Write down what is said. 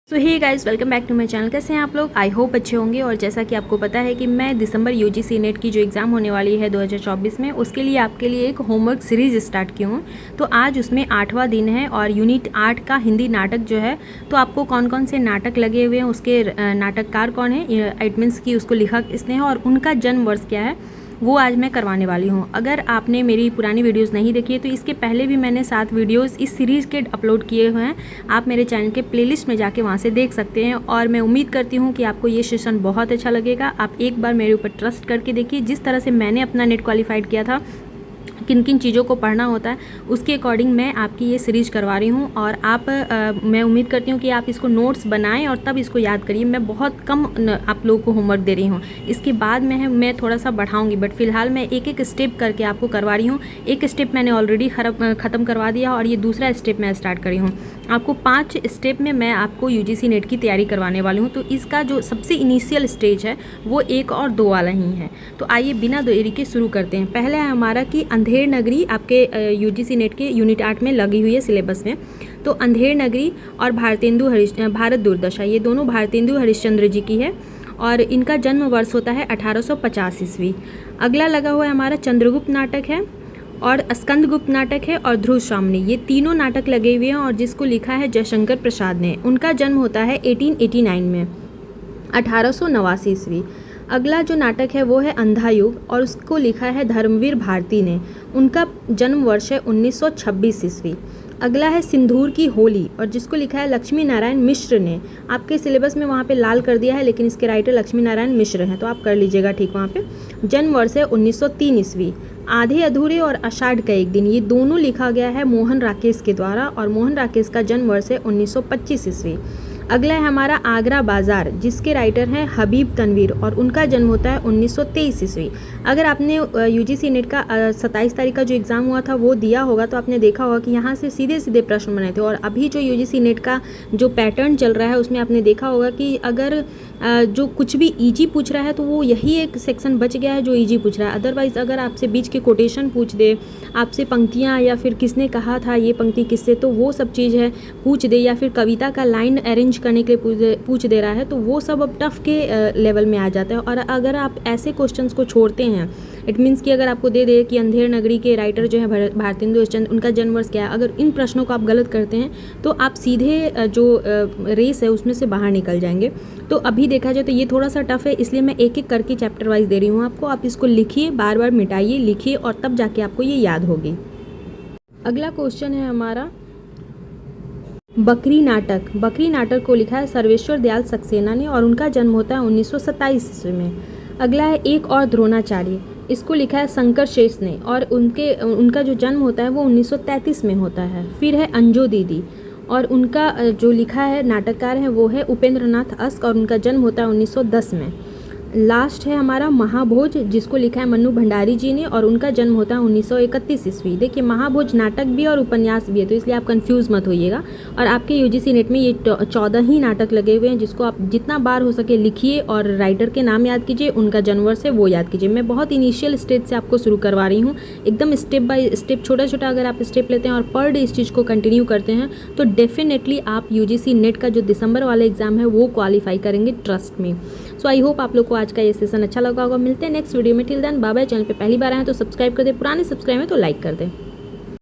So hey guys, welcome back to my channel. कैसे हैं आप लोग? आई होप अच्छे होंगे। और जैसा कि आपको पता है कि मैं दिसंबर यूजीसी नेट की जो एग्ज़ाम होने वाली है 2024 में, उसके लिए आपके लिए एक होमवर्क सीरीज़ स्टार्ट की हूँ। तो आज उसमें 8वां दिन है और यूनिट 8 का हिंदी नाटक जो है, तो आपको कौन कौन से नाटक लगे हुए हैं, उसके नाटककार कौन है, इट मीन्स कि उसको लिखा किसने है और उनका जन्म वर्ष क्या है, वो आज मैं करवाने वाली हूँ। अगर आपने मेरी पुरानी वीडियोस नहीं देखी है तो इसके पहले भी मैंने 7 वीडियोस इस सीरीज़ के अपलोड किए हुए हैं। आप मेरे चैनल के प्लेलिस्ट में जाके वहाँ से देख सकते हैं। और मैं उम्मीद करती हूँ कि आपको ये सेशन बहुत अच्छा लगेगा। आप एक बार मेरे ऊपर ट्रस्ट करके देखिए। जिस तरह से मैंने अपना नेट क्वालिफाइड किया था, किन किन चीज़ों को पढ़ना होता है, उसके अकॉर्डिंग मैं आपकी ये सीरीज़ करवा रही हूँ। और मैं उम्मीद करती हूँ कि आप इसको नोट्स बनाएं और तब इसको याद करिए। मैं बहुत कम आप लोगों को होमवर्क दे रही हूँ। इसके बाद मैं थोड़ा सा बढ़ाऊँगी, बट फिलहाल मैं एक एक स्टेप करके आपको करवा रही हूँ। एक स्टेप मैंने ऑलरेडी ख़त्म करवा दिया और ये दूसरा स्टेप मैं स्टार्ट कर रही हूँ। आपको 5 स्टेप में मैं आपको यूजीसी नेट की तैयारी करवाने वाली हूँ। तो इसका जो सबसे इनिशियल स्टेज है वो 1 और 2 वाला ही है। तो आइए बिना देरी के शुरू करते हैं। पहला है हमारा कि अंधेर नगरी आपके यूजीसी नेट के यूनिट 8 में लगी हुई है सिलेबस में। तो अंधेर नगरी और भारत दुर्दशा, ये दोनों भारतेंदु हरिश्चंद्र जी की है और इनका जन्म वर्ष होता है 1850 ईस्वी। अगला लगा हुआ है हमारा चंद्रगुप्त नाटक है और स्कंदगुप्त नाटक है और ध्रुव श्यामणी, ये तीनों नाटक लगे हुए हैं और जिसको लिखा है जयशंकर प्रसाद ने। उनका जन्म होता है 1889 में, 1889 ईस्वी। अगला जो नाटक है वो है अंधा युग और उसको लिखा है धर्मवीर भारती ने। उनका जन्म वर्ष है 1926 ईस्वी। अगला है सिंदूर की होली और जिसको लिखा है लक्ष्मी नारायण मिश्र ने। आपके सिलेबस में वहाँ पे लाल कर दिया है, लेकिन इसके राइटर लक्ष्मी नारायण मिश्र हैं, तो आप कर लीजिएगा ठीक वहाँ पे। जन्म वर्ष है 1903 ईस्वी। आधे अधूरे और आषाढ़ का एक दिन, ये दोनों लिखा गया है मोहन राकेश के द्वारा और मोहन राकेश का जन्म वर्ष है 1925 ईस्वी। अगला है हमारा आगरा बाजार, जिसके राइटर हैं हबीब तनवीर और उनका जन्म होता है 1923 ईस्वी। अगर आपने यूजीसी नेट का 27 तारीख का जो एग्ज़ाम हुआ था वो दिया होगा तो आपने देखा होगा कि यहाँ से सीधे सीधे प्रश्न बने थे। और अभी जो यूजीसी नेट का जो पैटर्न चल रहा है उसमें आपने देखा होगा कि अगर जो कुछ भी ईजी पूछ रहा है तो वो यही एक सेक्शन बच गया है जो ईजी पूछ रहा है। अदरवाइज़ अगर आपसे बीच के कोटेशन पूछ दे, आपसे पंक्तियाँ या फिर किसने कहा था ये पंक्ति किससे, तो वो सब चीज़ है पूछ दे, या फिर कविता का लाइन अरेंज करने के लिए पूछ दे रहा है, तो वो सब अब टफ के लेवल में आ जाता है। और अगर आप ऐसे क्वेश्चंस को छोड़ते हैं, इट मीन्स कि अगर आपको दे दे कि अंधेर नगरी के राइटर जो है भारतेंदु हरिश्चंद्र, उनका जन्म वर्ष क्या है, अगर इन प्रश्नों को आप गलत करते हैं तो आप सीधे जो रेस है उसमें से बाहर निकल जाएंगे। तो अभी देखा जाए तो ये थोड़ा सा टफ है, इसलिए मैं एक एक करके चैप्टर वाइज दे रही हूँ आपको। आप इसको लिखिए, बार बार मिटाइए, लिखिए और तब जाके आपको ये याद होगी। अगला क्वेश्चन है हमारा बकरी नाटक। बकरी नाटक को लिखा है सर्वेश्वर दयाल सक्सेना ने और उनका जन्म होता है 1927 ईस्वी में। अगला है एक और द्रोणाचार्य, इसको लिखा है शंकर शेष ने और उनका जो जन्म होता है वो 1933 में होता है। फिर है अंजो दीदी और उनका जो लिखा है नाटककार है वो है उपेंद्र नाथ अस्क और उनका जन्म होता है 1910 में। लास्ट है हमारा महाभोज, जिसको लिखा है मन्नू भंडारी जी ने और उनका जन्म होता है 1931 ईस्वी। देखिए महाभोज नाटक भी और उपन्यास भी है, तो इसलिए आप कंफ्यूज मत होइएगा। और आपके यूजीसी नेट में ये 14 ही नाटक लगे हुए हैं, जिसको आप जितना बार हो सके लिखिए और राइटर के नाम याद कीजिए, उनका जन्म वर्ष है वो याद कीजिए। मैं बहुत इनिशियल स्टेज से आपको शुरू करवा रही हूँ, एकदम स्टेप बाय स्टेप, छोटा छोटा अगर आप स्टेप लेते हैं और पर डे इस चीज़ को कंटिन्यू करते हैं तो डेफिनेटली आप यूजीसी नेट का जो दिसंबर वाला एग्जाम है वो क्वालिफाई करेंगे, ट्रस्ट में। सो आई होप आप लोग को आज का ये सेशन अच्छा लगा होगा। मिलते हैं नेक्स्ट वीडियो में। Till then bye bye. Channel पे पहली बार आए तो सब्सक्राइब कर दें, पुराने सब्सक्राइब है तो लाइक कर दें।